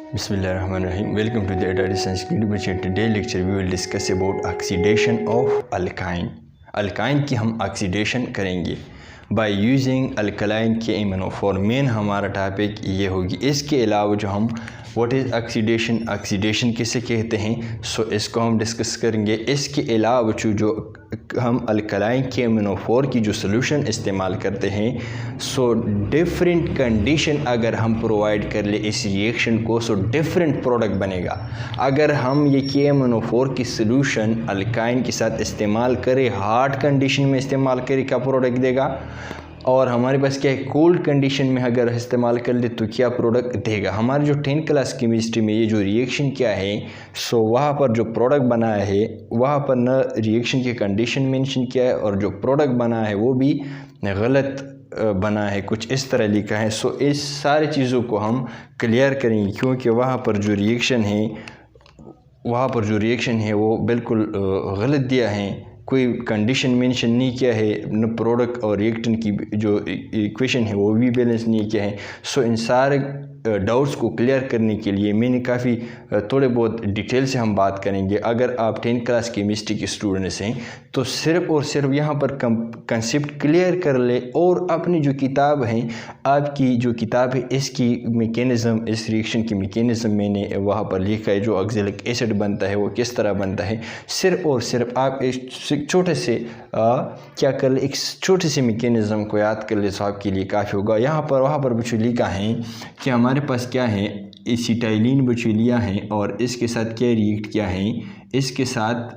Bismillahirrahmanirrahim. Welcome to the Advanced Science University. Today lecture we will discuss about oxidation of alkyne. Alkyne की हम oxidation करेंगे by using alkaline के iminophore. Main हमारा topic ये होगी। इसके अलावा जो हम व्हाट इज़ ऑक्सीडेशन, ऑक्सीडेशन किसे कहते हैं, इसको हम डिस्कस करेंगे। इसके अलावा जो हम अल्कलाइन के इम्यूनोफोर की जो सोल्यूशन इस्तेमाल करते हैं, डिफरेंट कंडीशन अगर हम प्रोवाइड कर ले इस रिएक्शन को, डिफरेंट प्रोडक्ट बनेगा। अगर हम ये के इम्यूनोफोर की सोल्यूशन अल्काइन के साथ इस्तेमाल करें, हार्ड कंडीशन में इस्तेमाल करें, क्या प्रोडक्ट देगा, और हमारे पास क्या है कोल्ड कंडीशन में अगर इस्तेमाल कर ले तो क्या प्रोडक्ट देगा। हमारे जो 10th क्लास केमिस्ट्री में ये जो रिएक्शन क्या है, वहाँ पर जो प्रोडक्ट बना है वहाँ पर न रिएक्शन की कंडीशन मेंशन किया है और जो प्रोडक्ट बना है वो भी गलत बना है, कुछ इस तरह लिखा है। इस सारी चीज़ों को हम क्लियर करेंगे, क्योंकि वहाँ पर जो रिएक्शन है वो बिल्कुल गलत दिया है, कोई कंडीशन मेंशन नहीं किया है, न प्रोडक्ट और रिएक्टेंट की जो इक्वेशन है वो भी बैलेंस नहीं किया है। इन सारे डाउट्स को क्लियर करने के लिए मैंने काफ़ी थोड़े बहुत डिटेल से हम बात करेंगे। अगर आप 10th क्लास केमिस्ट्री के स्टूडेंट्स हैं तो सिर्फ और सिर्फ यहाँ पर कंसेप्ट क्लियर कर ले, और अपनी जो किताब है, आपकी जो किताब है, इसकी मैकेनिज़्म, इस रिएक्शन की मैकेनिज़्म मैंने वहाँ पर लिखा है। जो ऑक्सैलिक एसिड बनता है वो किस तरह बनता है, सिर्फ और सिर्फ आप एक छोटे से क्या कर ले, एक छोटे से मैकेनिज़्म को याद कर ले तो आपके लिए काफ़ी होगा। यहाँ पर वहाँ पर बच्चों लिखा है कि हमारे पास क्या है, एसिटाइलिन बच्चों लिया है और इसके साथ क्या रिएक्ट किया है, इसके साथ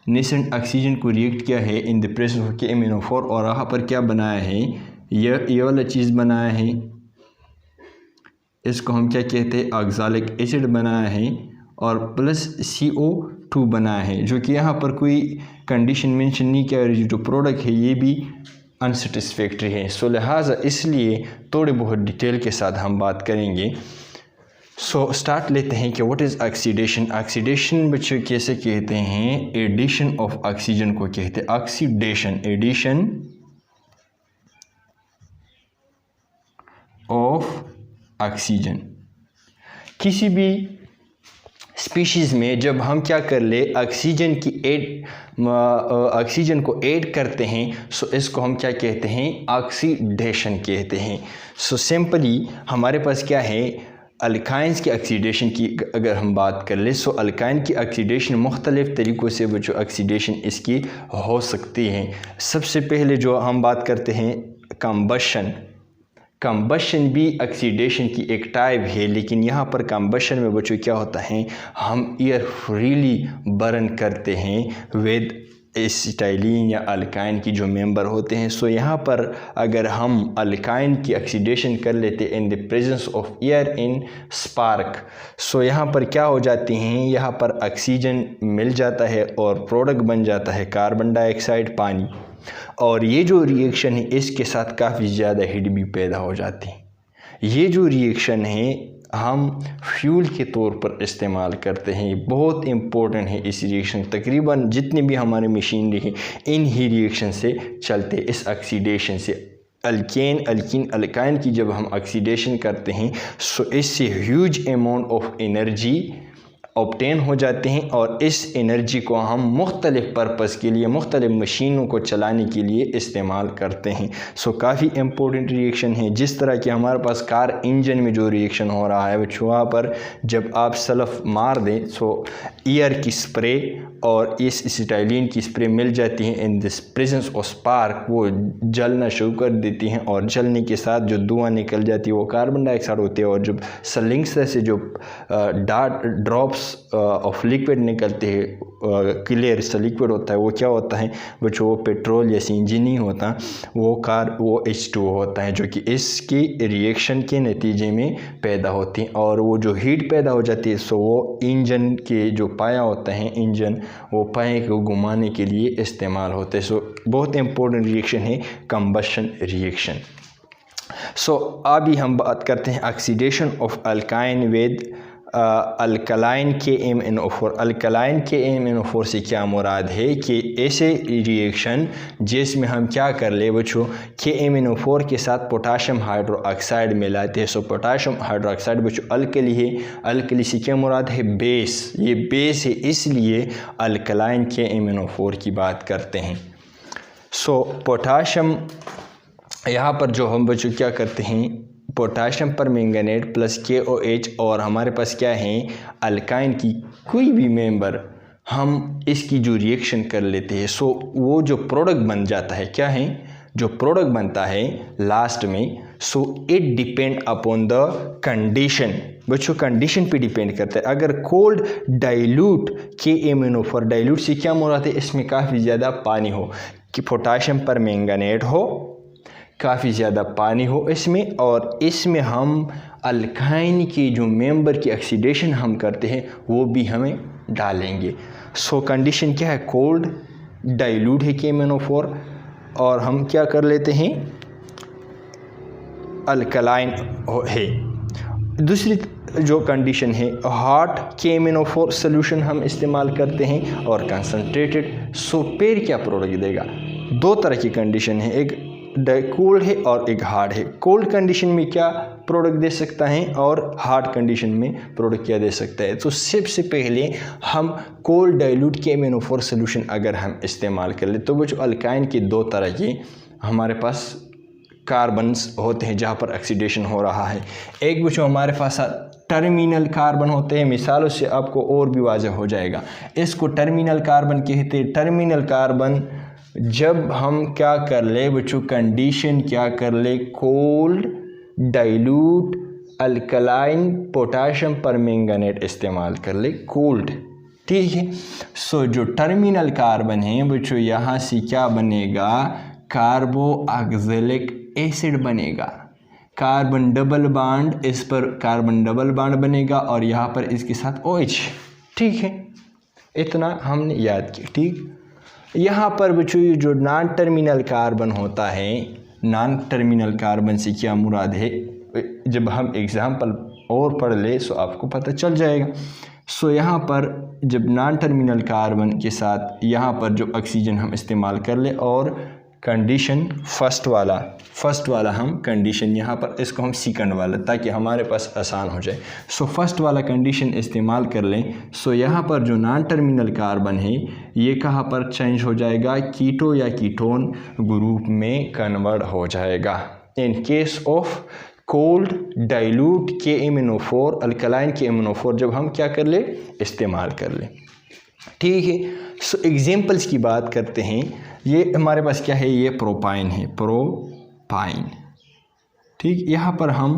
नेसेंट ऑक्सीजन को रिएक्ट किया है इन द प्रेजेंस ऑफ के इम्यूनोफोर, और वहाँ पर क्या बनाया है, ये वाला चीज़ बनाया है, इसको हम क्या कहते हैं, ऑक्सैलिक एसिड बनाया है, और प्लस CO2 बनाया है, जो कि यहाँ पर कोई कंडीशन मेंशन नहीं किया। जो प्रोडक्ट है ये भी अनसेटिस्फैक्ट्री है। लिहाजा इसलिए थोड़े बहुत डिटेल के साथ हम बात करेंगे। स्टार्ट लेते हैं कि व्हाट इज़ ऑक्सीडेशन। ऑक्सीडेशन बच्चों कैसे कहते हैं, एडिशन ऑफ ऑक्सीजन को कहते हैं ऑक्सीडेशन, एडिशन ऑफ ऑक्सीजन। किसी भी स्पीशीज़ में जब हम क्या कर ले, ऑक्सीजन को ऐड करते हैं, इसको हम क्या कहते हैं, ऑक्सीडेशन कहते हैं। सिंपली हमारे पास क्या है, अल्काइंस की ऑक्सीडेशन की अगर हम बात कर ले, अल्काइन की ऑक्सीडेशन मुख्तलिफ़ तरीक़ों से जो ऑक्सीडेशन इसकी हो सकती है। सबसे पहले जो हम बात करते हैं कंबशन भी ऑक्सीडेशन की एक टाइप है, लेकिन यहाँ पर कंबशन में बच्चों क्या होता है, हम एयर फ्रीली बर्न करते हैं विद एसिटाइलिन या अल्काइन की जो मेंबर होते हैं। यहाँ पर अगर हम अल्काइन की ऑक्सीडेशन कर लेते in the presence of air in spark, यहाँ पर क्या हो जाती हैं, यहाँ पर ऑक्सीजन मिल जाता है और प्रोडक्ट बन जाता है कार्बन डाइऑक्साइड, पानी, और ये जो रिएक्शन है इसके साथ काफ़ी ज़्यादा हीट भी पैदा हो जाती है। ये जो रिएक्शन है हम फ्यूल के तौर पर इस्तेमाल करते हैं, बहुत इम्पोर्टेंट है इस रिएक्शन। तकरीबन जितनी भी हमारे मशीनरी हैं इन ही रिएक्शन से चलते, इस ऑक्सीडेशन से। अल्कीन अल्काइन की जब हम ऑक्सीडेशन करते हैं इससे huge amount of energy obtain हो जाते हैं, और इस एनर्जी को हम मुख्तलिफ़ पर्पज़ के लिए, मुख्तलिफ़ मशीनों को चलाने के लिए इस्तेमाल करते हैं। काफ़ी इम्पोर्टेंट रिएक्शन है। जिस तरह कि हमारे पास कार इंजन में जो रिएक्शन हो रहा है, वहाँ पर जब आप सल्फ मार दें एयर की स्प्रे और इस एसिटाइलिन की स्प्रे मिल जाती है in this presence of spark, वो जलना शुरू कर देती हैं, और जलने के साथ जो धुआं निकल जाती है वो कार्बन डाइऑक्साइड होती है, और जब सलिंग्स से जो ड्रॉप्स ऑफ लिक्विड निकलते हैं, क्लियर सा लिक्विड होता है, वो क्या होता है वो पेट्रोल या सीएनजी नहीं होता, वो H2O होता है, जो कि इसकी रिएक्शन के नतीजे में पैदा होती है, और वो जो हीट पैदा हो जाती है वो इंजन के जो पाया होता है, इंजन वो पाए को घुमाने के लिए इस्तेमाल होते हैं। बहुत इंपॉर्टेंट रिएक्शन है कंबशन रिएक्शन। अभी हम बात करते हैं oxidation of alkyne with alkaline KMnO4। Alkaline KMnO4 से क्या मुराद है कि ऐसे रिएक्शन जिसमें हम क्या कर ले बच्चों, KMnO4 के साथ पोटाशियम हाइड्रोक्साइड मिलाते हैं। सो पोटाशियम हाइड्रोक्साइड बच्चों अल्कली है। अल्कली से क्या मुराद है, बेस। ये बेस है, इसलिए अल्कलाइन KMnO4 की बात करते हैं। सो पोटाशियम यहाँ पर जो हम बच्चों क्या करते हैं, पोटाशियम पर मैंगनेट प्लस KOH और हमारे पास क्या है अल्काइन की कोई भी मेंबर, हम इसकी जो रिएक्शन कर लेते हैं। सो वो जो प्रोडक्ट बन जाता है, क्या है जो प्रोडक्ट बनता है लास्ट में, so it depend upon the condition. बच्चों कंडीशन पे डिपेंड करता है। अगर कोल्ड डाइल्यूट KMnO4, डाइल्यूट से क्या मुराद है, इसमें काफ़ी ज़्यादा पानी हो, कि पोटाशियम पर मैंगनेट हो, काफ़ी ज़्यादा पानी हो इसमें, और इसमें हम अल्काइन की जो मेंबर की ऑक्सीडेशन हम करते हैं वो भी हमें डालेंगे। सो कंडीशन क्या है, कोल्ड डाइल्यूट है KMnO4 और हम क्या कर लेते हैं अल्कलाइन है। दूसरी जो कंडीशन है हॉट KMnO4 सोल्यूशन हम इस्तेमाल करते हैं और कंसनट्रेटेड। सो पेड़ क्या प्रोडक्ट देगा, दो तरह की कंडीशन है, एक कोल्ड है और एक हार्ड है। कोल्ड कंडीशन में क्या प्रोडक्ट दे सकता है और हार्ड कंडीशन में प्रोडक्ट क्या दे सकता है। तो सबसे पहले हम कोल्ड डाइल्यूट KMnO4 सोल्यूशन अगर हम इस्तेमाल कर ले तो वो जो अल्काइन के दो तरह के हमारे पास कार्बन्स होते हैं जहाँ पर ऑक्सीडेशन हो रहा है। एक वो जो हमारे पास टर्मिनल कार्बन होते हैं, मिसालों से आपको और भी वाज़ह हो जाएगा। इसको टर्मिनल कार्बन कहते हैं। टर्मिनल कार्बन जब हम क्या कर ले बच्चों, कंडीशन क्या कर ले, cold dilute alkaline potassium permanganate इस्तेमाल कर ले, कोल्ड, ठीक है। सो जो टर्मिनल कार्बन है बच्चों, यहाँ से क्या बनेगा, कार्बोक्सिलिक एसिड बनेगा। कार्बन डबल बॉन्ड, इस पर कार्बन डबल बॉन्ड बनेगा और यहाँ पर इसके साथ OH, ठीक है। इतना हमने याद किया, ठीक। यहाँ पर बच्चों जो नॉन टर्मिनल कार्बन होता है, नॉन टर्मिनल कार्बन से क्या मुराद है, जब हम एग्जाम्पल और पढ़ ले सो आपको पता चल जाएगा। सो यहाँ पर जब नॉन टर्मिनल कार्बन के साथ यहाँ पर जो ऑक्सीजन हम इस्तेमाल कर ले और कंडीशन फर्स्ट वाला हम कंडीशन यहाँ पर इसको हम सेकंड वाला, ताकि हमारे पास आसान हो जाए। सो फर्स्ट वाला कंडीशन इस्तेमाल कर लें। सो यहाँ पर जो नॉन टर्मिनल कार्बन है ये कहाँ पर चेंज हो जाएगा, कीटो या कीटोन ग्रुप में कन्वर्ट हो जाएगा। इन case of cold dilute KMnO4 alkaline KMnO4 जब हम क्या कर ले, इस्तेमाल कर ले, ठीक है। सो एग्जांपल्स की बात करते हैं। ये हमारे पास क्या है, ये प्रोपाइन है, प्रोपाइन, ठीक। यहाँ पर हम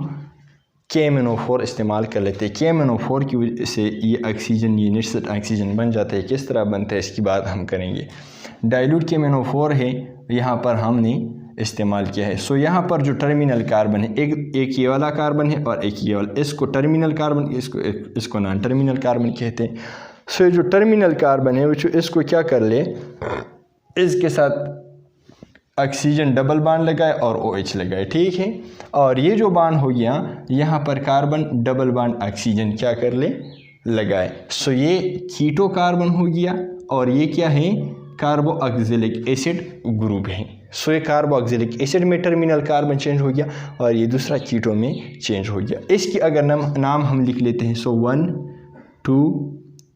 KMnO4 इस्तेमाल कर लेते हैं। KMnO4 की वजह से ये ऑक्सीजन, ये निश्चित ऑक्सीजन बन जाता है। किस तरह बनता है इसकी बात हम करेंगे। डाइल्यूट KMnO4 है, यहाँ पर हमने इस्तेमाल किया है। सो यहाँ पर जो टर्मिनल कार्बन है, एक ये वाला कार्बन है और एक ये वाला, इसको टर्मिनल कार्बन, इसको नॉन टर्मिनल कार्बन कहते हैं। सो ये जो टर्मिनल कार्बन है वो इसको क्या कर ले, इसके साथ ऑक्सीजन डबल बॉन्ड लगाए और OH लगाए, ठीक है। और ये जो बॉन्ड हो गया, यहाँ पर कार्बन डबल बॉन्ड ऑक्सीजन क्या कर ले, लगाए। सो ये कीटो कार्बन हो गया और ये क्या है, कार्बोक्सिलिक एसिड ग्रुप है। सो ये कार्बोक्सिलिक एसिड में टर्मिनल कार्बन चेंज हो गया और ये दूसरा कीटो में चेंज हो गया। इसकी अगर नाम हम लिख लेते हैं, सो 1 2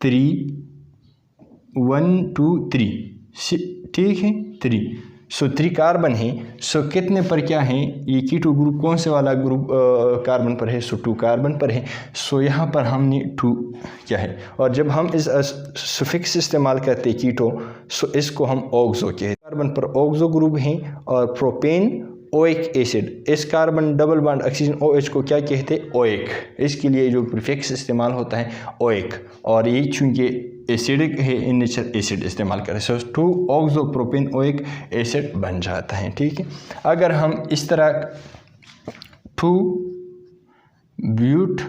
3 1 2 3, ठीक है, 3। सो 3 कार्बन है। सो कितने पर क्या है, ये कीटो ग्रुप कौन से वाला ग्रुप कार्बन पर है, सो 2 कार्बन पर है। सो यहाँ पर हमने 2 क्या है, और जब हम इस सुफिक्स इस्तेमाल करते हैं कीटो, सो इसको हम ऑक्सो कहते हैं। कार्बन पर ऑक्सो ग्रुप है और प्रोपेन ओइक एसिड, इस carbon double bond oxygen OH को क्या कहते हैं, ओइक। इसके लिए जो प्रीफिक्स इस्तेमाल होता है ओइक, और ये चूँकि एसिडिक है इन नेचर एसिड इस्तेमाल करें, सो 2 ऑक्सो प्रोपेन ओइक एसिड बन जाता है, ठीक है। अगर हम इस तरह 2 ब्यूट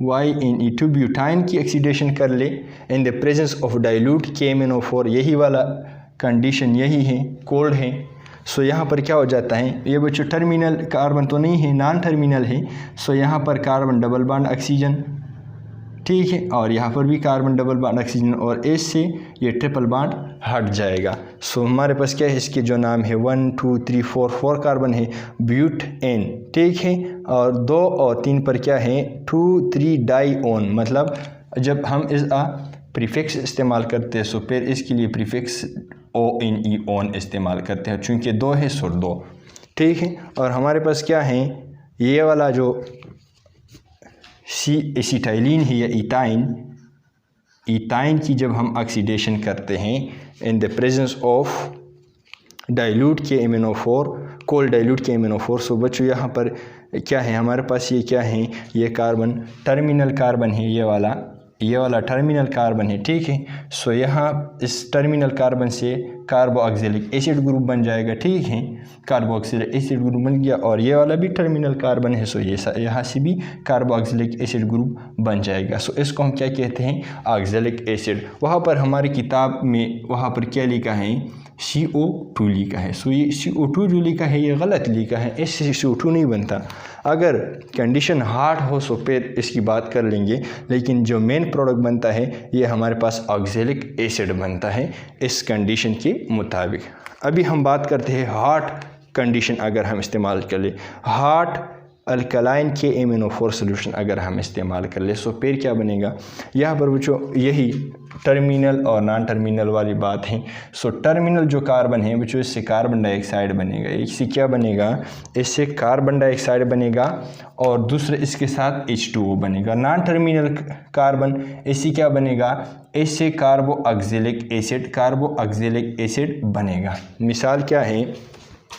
YNE2 ब्यूटाइन की ऑक्सीडेशन कर ले in the presence of dilute KMnO4, यही वाला कंडीशन यही है, कोल्ड है। सो यहाँ पर क्या हो जाता है, ये बच्चों टर्मिनल कार्बन तो नहीं है, नॉन टर्मिनल है। सो यहाँ पर कार्बन डबल बॉन्ड ऑक्सीजन ठीक है। और यहाँ पर भी कार्बन डबल बॉन्ड ऑक्सीजन और एच से ये ट्रिपल बॉन्ड हट जाएगा। सो हमारे पास क्या है, इसके जो नाम है 1 2 3 4 4 कार्बन है ब्यूटेन, ठीक है। और 2 और 3 पर क्या है 2 3 डाईओन, मतलब जब हम इस प्रीफिक्स इस्तेमाल करते हैं सो फिर इसके लिए प्रीफिक्स ONE ओन इस्तेमाल करते हैं, चूँकि 2 है सो 2, ठीक है। और हमारे पास क्या है, ये वाला जो एसिटाइलिन है या इथाइन की जब हम ऑक्सीडेशन करते हैं in the presence of dilute KMnO4, cold dilute KMnO4, सो बच्चों यहाँ पर क्या है हमारे पास, ये क्या है, ये कार्बन टर्मिनल कार्बन है, ये वाला टर्मिनल कार्बन है, ठीक है। सो यहाँ इस टर्मिनल कार्बन से कार्बोक्सिलिक एसिड ग्रुप बन जाएगा, ठीक है। कार्बोक्सिलिक एसिड ग्रुप बन गया और ये वाला भी टर्मिनल कार्बन है, सो ये यहाँ से भी कार्बोक्सिलिक एसिड ग्रुप बन जाएगा। सो इसको हम क्या कहते हैं, ऑक्सैलिक एसिड। वहाँ पर हमारी किताब में वहाँ पर क्या लिखा है, CO2 लिखा है। सो ये CO2 जो लिखा है ये गलत लिखा है, इससे CO2 नहीं बनता। अगर कंडीशन हार्ड हो तो फिर इसकी बात कर लेंगे, लेकिन जो मेन प्रोडक्ट बनता है ये हमारे पास ऑक्सैलिक एसिड बनता है इस कंडीशन के मुताबिक। अभी हम बात करते हैं हार्ड कंडीशन अगर हम इस्तेमाल कर ले, हार्ड अल्कलाइन KMnO4 सोल्यूशन अगर हम इस्तेमाल कर ले सो फिर क्या बनेगा। यहाँ पर बच्चों यही टर्मिनल और नॉन टर्मिनल वाली बात है। सो टर्मिनल जो कार्बन है बच्चों, इससे कार्बन डाइऑक्साइड बनेगा, इससे क्या बनेगा, इससे कार्बन डाइऑक्साइड बनेगा और दूसरे इसके साथ H2O बनेगा। नॉन टर्मिनल कार्बन इससे क्या बनेगा, इससे कार्बोक्सिलिक एसिड बनेगा। मिसाल क्या है,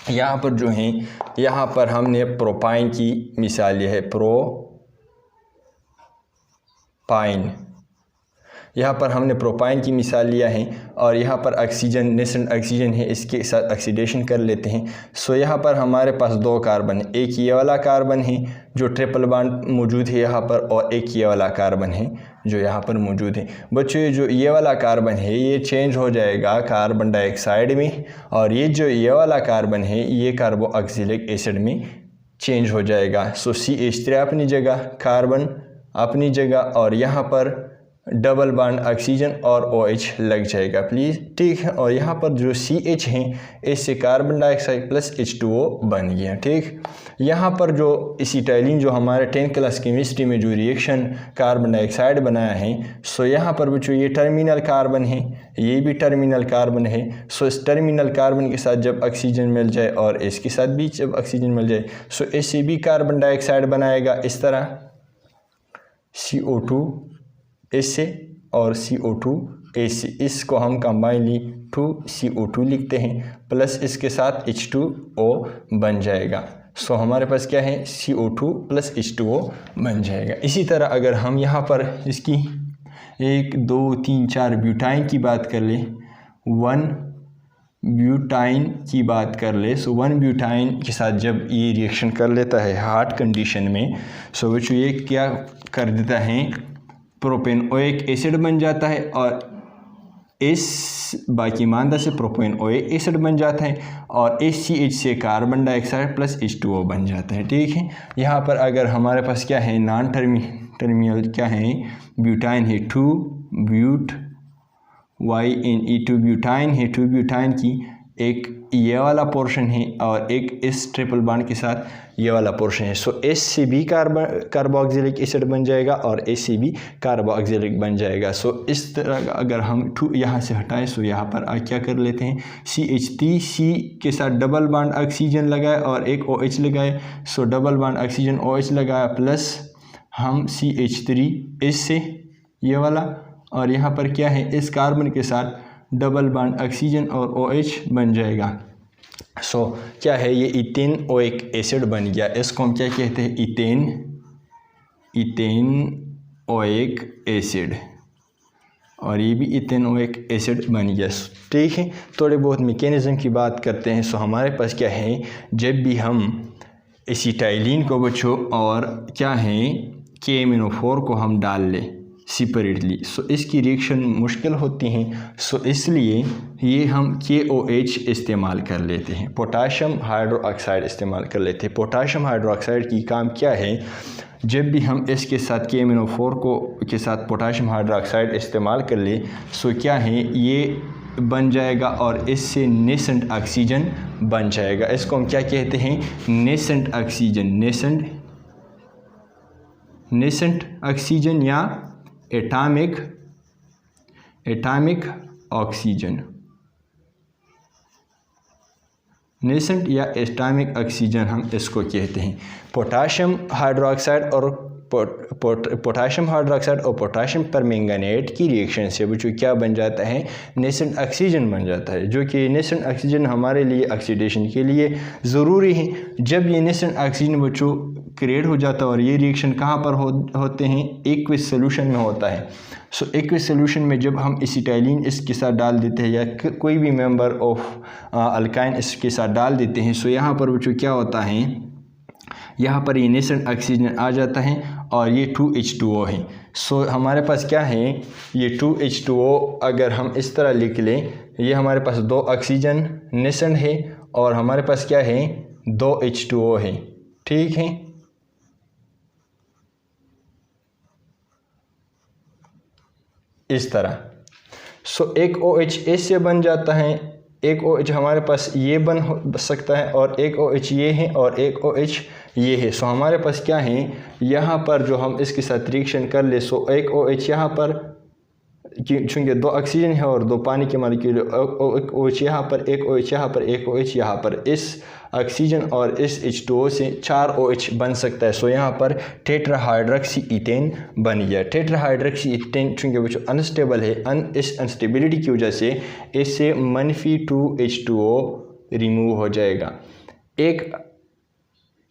यहाँ पर जो है, यहाँ पर हमने प्रोपाइन की मिसाल लिया है, प्रोपाइन, यहाँ पर हमने प्रोपाइन की मिसाल लिया है और यहाँ पर ऑक्सीजन, नेसेंट ऑक्सीजन है, इसके साथ ऑक्सीडेशन कर लेते हैं। सो यहाँ पर हमारे पास 2 कार्बन है, एक ये वाला कार्बन है जो ट्रिपल बॉन्ड मौजूद है यहाँ पर, और एक ये वाला कार्बन है जो यहाँ पर मौजूद है। बच्चों जो ये वाला कार्बन है ये चेंज हो जाएगा कार्बन डाइऑक्साइड में, और ये जो ये वाला कार्बन है ये कार्बोक्सिलिक एसिड में चेंज हो जाएगा। सो CH3 अपनी जगह, कार्बन अपनी जगह, और यहाँ पर डबल बॉन्ड ऑक्सीजन और OH लग जाएगा प्लीज़, ठीक है। और यहाँ पर जो CH हैं इससे कार्बन डाइऑक्साइड प्लस H2O बन गया, ठीक। यहाँ पर जो एसिटाइलिन जो हमारे 10th क्लास केमिस्ट्री में जो रिएक्शन कार्बन डाइऑक्साइड बनाया है, सो यहाँ पर बच्चों ये टर्मिनल कार्बन है, ये भी टर्मिनल कार्बन है। सो इस टर्मिनल कार्बन के साथ जब ऑक्सीजन मिल जाए और इसके साथ भी जब ऑक्सीजन मिल जाए सो इससे भी कार्बन डाइऑक्साइड बनाएगा इस तरह, CO2 इससे और CO2 इससे, इसको हम कंबाइनली 2CO2 लिखते हैं प्लस इसके साथ H2O बन जाएगा। सो हमारे पास क्या है, CO2 प्लस H2O बन जाएगा। इसी तरह अगर हम यहाँ पर इसकी 1 2 3 4 ब्यूटाइन की बात कर ले, 1 ब्यूटाइन की बात कर ले, सो 1 ब्यूटाइन के साथ जब ये रिएक्शन कर लेता है हार्ड कंडीशन में, सो बच्चों ये क्या कर देता है, प्रोपेनोइक एसिड बन जाता है और इस बाकी मादा से प्रोपेनोइक एसिड बन जाता है और HCH से कार्बन डाइऑक्साइड प्लस H2O बन जाता है, ठीक है। यहाँ पर अगर हमारे पास क्या है, नॉन टर्मिनल क्या है, ब्यूटाइन है, 2 ब्यूट YNE2 ब्यूटाइन है, 2 ब्यूटाइन की एक ये वाला पोर्शन है और एक इस ट्रिपल बॉन्ड के साथ ये वाला पोर्शन है। सो S से भी कार्बोक्सिलिक एसिड बन जाएगा और H से भी कार्बोक्सिलिक बन जाएगा। सो इस तरह का अगर हम 2 यहाँ से हटाएं सो यहाँ पर क्या कर लेते हैं, CH3 C के साथ डबल बॉन्ड ऑक्सीजन लगाए और एक OH लगाए, सो डबल बॉन्ड ऑक्सीजन OH लगाया प्लस हम CH3 इससे ये वाला, और यहाँ पर क्या है, इस कार्बन के साथ डबल बॉन्ड ऑक्सीजन और OH बन जाएगा। सो क्या है, ये इथेनोइक एसिड बन गया। इसको हम क्या कहते हैं, इथेनोइक एसिड, और ये भी इथेनोइक एसिड बन गया, ठीक है। थोड़े बहुत मैकेनिज़्म की बात करते हैं। सो हमारे पास क्या है, जब भी हम एसिटाइलिन को बच्चों और क्या है KMnO4 को हम डाल लें सेपरेटली, सो इसकी रिएक्शन मुश्किल होती हैं। सो इसलिए ये हम KOH इस्तेमाल कर लेते हैं, पोटाशियम हाइड्रोक्साइड इस्तेमाल कर लेते हैं। पोटाशियम हाइड्रोक्साइड की काम क्या है, जब भी हम इसके साथ KMnO4 को के साथ पोटाशियम हाइड्रोक्साइड इस्तेमाल कर ले सो क्या है ये बन जाएगा और इससे नेसेंट ऑक्सीजन बन जाएगा। इसको हम क्या कहते हैं? नेसेंट ऑक्सीजन, नेसेंट ऑक्सीजन या एटॉमिक ऑक्सीजन, नेसेंट या एटॉमिक ऑक्सीजन हम इसको कहते हैं। पोटाशियम हाइड्रोक्साइड और पोटाशियम परमैंगनेट की रिएक्शन से बच्चों क्या बन जाता है? नेसेंट ऑक्सीजन बन जाता है, जो कि नेसेंट ऑक्सीजन हमारे लिए ऑक्सीडेशन के लिए ज़रूरी है। जब ये नेसेंट ऑक्सीजन बच्चों क्रिएट हो जाता है और ये रिएक्शन कहाँ पर होते हैं? एक्विस सोल्यूशन में होता है। सो एक्विस सोल्यूशन में जब हम एसिटाइलिन इसके साथ डाल देते हैं या कोई भी मेंबर ऑफ अल्काइन इसके साथ डाल देते हैं, सो यहाँ पर बच्चों क्या होता है? यहाँ पर ये नेसेंट ऑक्सीजन आ जाता है और ये 2H2O है। सो हमारे पास क्या है? ये 2H2O अगर हम इस तरह लिख लें, ये हमारे पास 2 ऑक्सीजन नेसेंट है और हमारे पास क्या है? 2H2O है, ठीक है। इस तरह सो एक OH इससे बन जाता है, एक OH हमारे पास ये बन सकता है और एक OH ये है और एक OH ये है। सो हमारे पास क्या है? यहाँ पर जो हम इसके साथ रिएक्शन कर ले सो एक OH यहाँ पर, चूँकि 2 ऑक्सीजन है और 2 पानी के मॉलिक्यूल, एक OH यहाँ पर, एक OH यहाँ पर, एक OH यहाँ पर, इस ऑक्सीजन और इस H2O से 4 OH बन सकता है। सो यहाँ पर टेट्राहाइड्रोक्सी ईथेन बन गया। टेट्राहाइड्रोक्सी ईथेन चूँकि वो जो अनस्टेबल है, इस अनस्टेबिलिटी की वजह से इससे -2H2O रिमूव हो जाएगा। एक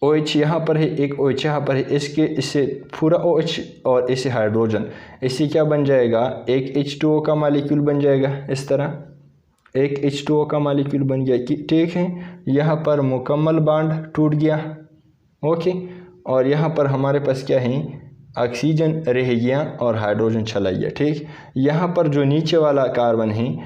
OH यहाँ पर है, एक OH यहाँ पर है, इससे पूरा OH और इससे हाइड्रोजन, इससे क्या बन जाएगा? एक H2O का मॉलिक्यूल बन जाएगा। इस तरह एक H2O का मॉलिक्यूल बन गया, ठीक है। यहाँ पर मुकम्मल बॉन्ड टूट गया, ओके। और यहाँ पर हमारे पास क्या है? ऑक्सीजन रह गया और हाइड्रोजन चला गया, ठीक। यहाँ पर जो नीचे वाला कार्बन है,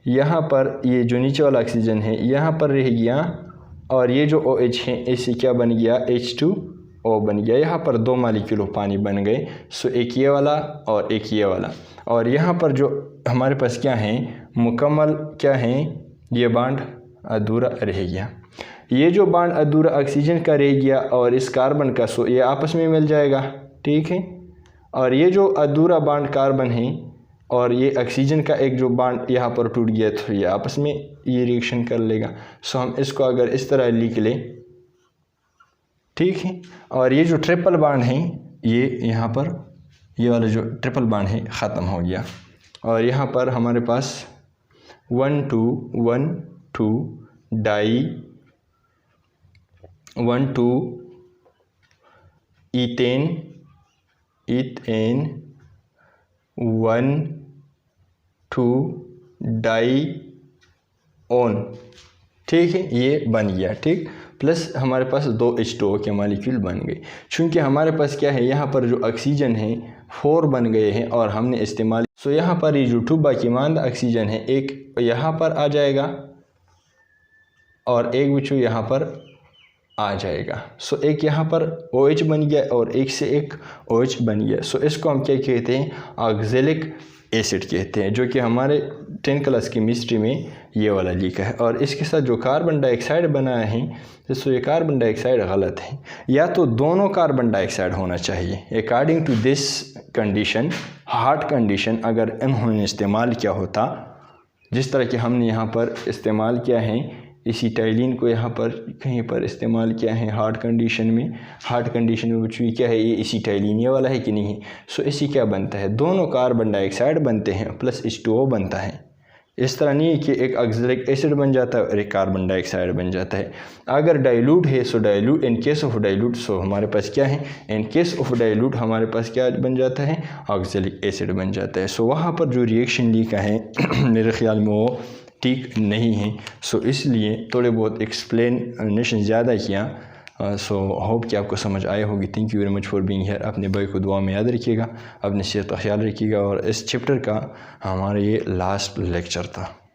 यहाँ पर ये जो नीचे वाला ऑक्सीजन है यहाँ पर रह गया और ये जो OH है इससे क्या बन गया? H2O बन गया। यहाँ पर 2 मॉलिक्यूल पानी बन गए। सो एक ये वाला और एक ये वाला, और यहाँ पर जो हमारे पास क्या है? मुकम्मल क्या है? ये बॉन्ड अधूरा रह गया। ये जो बॉन्ड अधूरा ऑक्सीजन का रह गया और इस कार्बन का, सो ये आपस में मिल जाएगा, ठीक है। और ये जो अधूरा बॉन्ड कार्बन है और ये ऑक्सीजन का एक जो बॉन्ड यहाँ पर टूट गया तो ये आपस में ये रिएक्शन कर लेगा। सो हम इसको अगर इस तरह लिख लें, ठीक है। और ये जो ट्रिपल बॉन्ड है ये यहाँ पर, ये वाला जो ट्रिपल बॉन्ड है ख़त्म हो गया और यहाँ पर हमारे पास 1,2 डाई 1,2 ईथेन 1,2 डाई ओन, ठीक है, ये बन गया, ठीक। प्लस हमारे पास 2 H2O के मॉलिक्यूल बन गए। चूँकि हमारे पास क्या है? यहाँ पर जो ऑक्सीजन है 4 बन गए हैं और हमने इस्तेमाल, सो यहाँ पर ये जो 2 बाकीमानदा ऑक्सीजन है एक यहाँ पर आ जाएगा और एक बच्चों यहाँ पर आ जाएगा। सो एक यहाँ पर OH बन गया और एक से एक OH बन गया। सो इसको हम क्या कहते हैं? ऑक्जेलिक एसिड कहते हैं, जो कि हमारे 10 क्लास केमिस्ट्री में ये वाला लिखा है। और इसके साथ जो कार्बन डाइऑक्साइड बनाया है, तो ये कार्बन डाइऑक्साइड गलत है, या तो दोनों कार्बन डाइऑक्साइड होना चाहिए। According to this condition, hard condition, अगर इन्होंने इस्तेमाल किया होता जिस तरह कि हमने यहाँ पर इस्तेमाल किया है, एसिटाइलिन को यहाँ पर कहीं पर इस्तेमाल किया है हार्ड कंडीशन में। हार्ड कंडीशन में बच्चों क्या है? ये एसिटाइलिन ये वाला है कि नहीं है? सो इससे क्या बनता है? दोनों कार्बन डाइऑक्साइड बनते हैं प्लस H2O बनता है। इस तरह नहीं कि एक ऑक्जेलिक एसिड बन जाता है और एक कार्बन डाइऑक्साइड बन जाता है। अगर डाइल्यूट है so dilute, in case of dilute so हमारे पास क्या है? इन केस ऑफ डाइल्यूट हमारे पास क्या बन जाता है? ऑक्जेलिक एसिड बन जाता है। सो वहाँ पर जो रिएक्शन लिखा है मेरे ख्याल में वो ठीक नहीं है। सो इसलिए थोड़े बहुत एक्सप्लेनेशन ज़्यादा किया। सो होप कि आपको समझ आए होगी। Thank you very much for being here. अपने भाई को दुआ में याद रखिएगा, अपनी सेहत का ख्याल रखिएगा। और इस चैप्टर का हमारा ये लास्ट लेक्चर था।